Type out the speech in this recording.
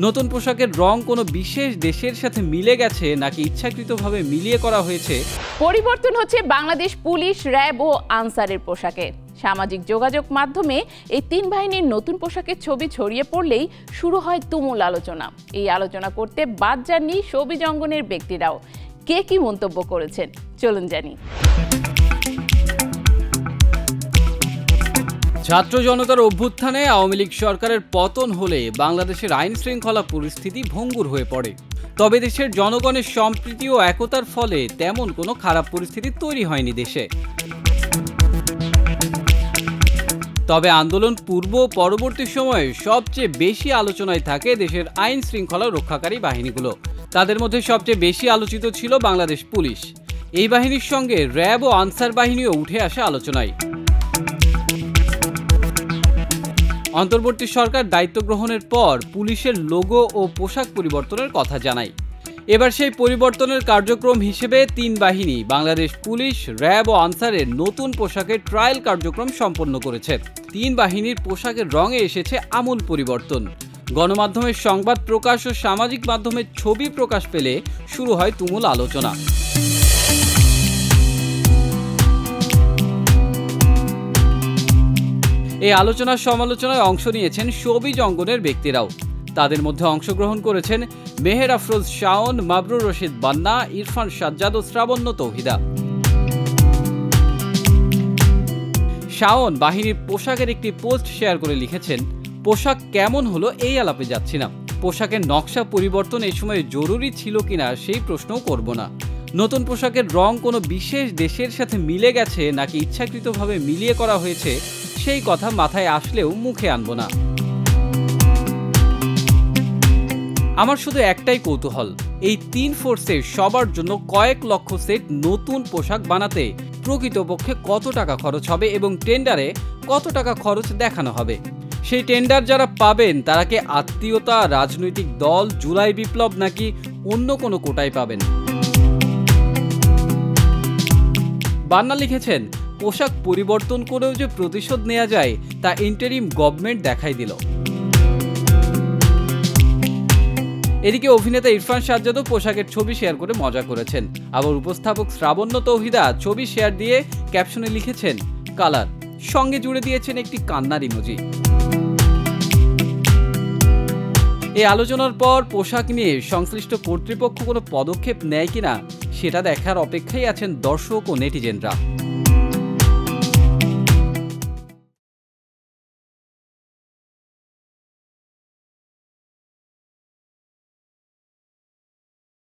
নতুন পোশাকের রং কোনো বিশেষ দেশের সাথে মিলে গেছে নাকি ইচ্ছাকৃতভাবে মিলিয়ে করা হয়েছে? পরিবর্তন হচ্ছে বাংলাদেশ পুলিশ, র্যাব ও আনসারের পোশাকে। সামাজিক যোগাযোগ মাধ্যমে এই তিন বাহিনীর নতুন পোশাকের ছবি ছড়িয়ে পড়লেই শুরু হয় তুমুল আলোচনা। এই আলোচনা করতে বাদ যাননি শোবিজ অঙ্গনের ব্যক্তিরাও। কে কি মন্তব্য করেছেন চলুন জানি। ছাত্র জনতার অভ্যুত্থানে আওয়ামী লীগ সরকারের পতন হলে বাংলাদেশের আইন শৃঙ্খলা পরিস্থিতি ভঙ্গুর হয়ে পড়ে। তবে দেশের জনগণের সম্প্রীতি ও একতার ফলে তেমন কোনো খারাপ পরিস্থিতি তৈরি হয়নি দেশে। তবে আন্দোলন পূর্ব পরবর্তী সময়ে সবচেয়ে বেশি আলোচনায় থাকে দেশের আইন শৃঙ্খলা রক্ষাকারী বাহিনীগুলো। তাদের মধ্যে সবচেয়ে বেশি আলোচিত ছিল বাংলাদেশ পুলিশ। এই বাহিনীর সঙ্গে র্যাব ও আনসার বাহিনীও উঠে আসে আলোচনায়। অন্তর্বর্তী সরকার দায়িত্ব গ্রহণের পর পুলিশের লোগো ও পোশাক পরিবর্তনের কথা জানায়। এবার সেই পরিবর্তনের কার্যক্রম হিসেবে তিন বাহিনী বাংলাদেশ পুলিশ, র্যাব ও আনসারের নতুন পোশাকের ট্রায়াল কার্যক্রম সম্পন্ন করেছে। তিন বাহিনীর পোশাকের রঙে এসেছে আমূল পরিবর্তন। গণমাধ্যমের সংবাদ প্রকাশ ও সামাজিক মাধ্যমের ছবি প্রকাশ পেলে শুরু হয় তুমুল আলোচনা। এই আলোচনা সমালোচনায় অংশ নিয়েছেন শোবিজ অঙ্গনের ব্যক্তিরাও। তাদের মধ্যে অংশগ্রহণ করেছেন মেহের আফরোজ শাওন, মাবরুর রশিদ বান্না, ইরফান সাজ্জাদ ও শ্রাবণ্য তৌহিদা। শাওন বাহিনীর পোশাকের একটি পোস্ট শেয়ার করে লিখেছেন, পোশাক কেমন হলো এই আলাপে যাচ্ছি না। পোশাকের নকশা পরিবর্তন এই সময় জরুরি ছিল কিনা সেই প্রশ্নও করব না। নতুন পোশাকের রং কোনো বিশেষ দেশের সাথে মিলে গেছে নাকি ইচ্ছাকৃতভাবে মিলিয়ে করা হয়েছে সেই কথা মাথায় আসলেও মুখে আনব না। আমার শুধু একটাই কৌতূহল, এই তিন ফোর্সের সবার জন্য কয়েক লক্ষ সেট নতুন পোশাক বানাতে প্রকৃতপক্ষে কত টাকা খরচ হবে এবং টেন্ডারে কত টাকা খরচ দেখানো হবে। সেই টেন্ডার যারা পাবেন তারা কি আত্মীয়তা, রাজনৈতিক দল, জুলাই বিপ্লব নাকি অন্য কোনো কোটায় পাবেন? বান্না লিখেছেন, পোশাক পরিবর্তন করেও যে প্রতিশোধ নেওয়া যায় তা ইন্টারিম গভর্নমেন্ট দেখাই দিল। এদিকে অভিনেতা ইরফান সাজ্জাদও পোশাকের ছবি শেয়ার করে মজা করেছেন। আবার উপস্থাপক শ্রাবণ্য তৌহিদা ছবি শেয়ার দিয়ে ক্যাপশনে লিখেছেন কালার, সঙ্গে জুড়ে দিয়েছেন একটি কান্নার ইমোজি। এই আলোচনার পর পোশাক নিয়ে সংশ্লিষ্ট কর্তৃপক্ষ কোনো পদক্ষেপ নেয় কিনা সেটা দেখার অপেক্ষায় আছেন দর্শক ও নেটিজেনরা।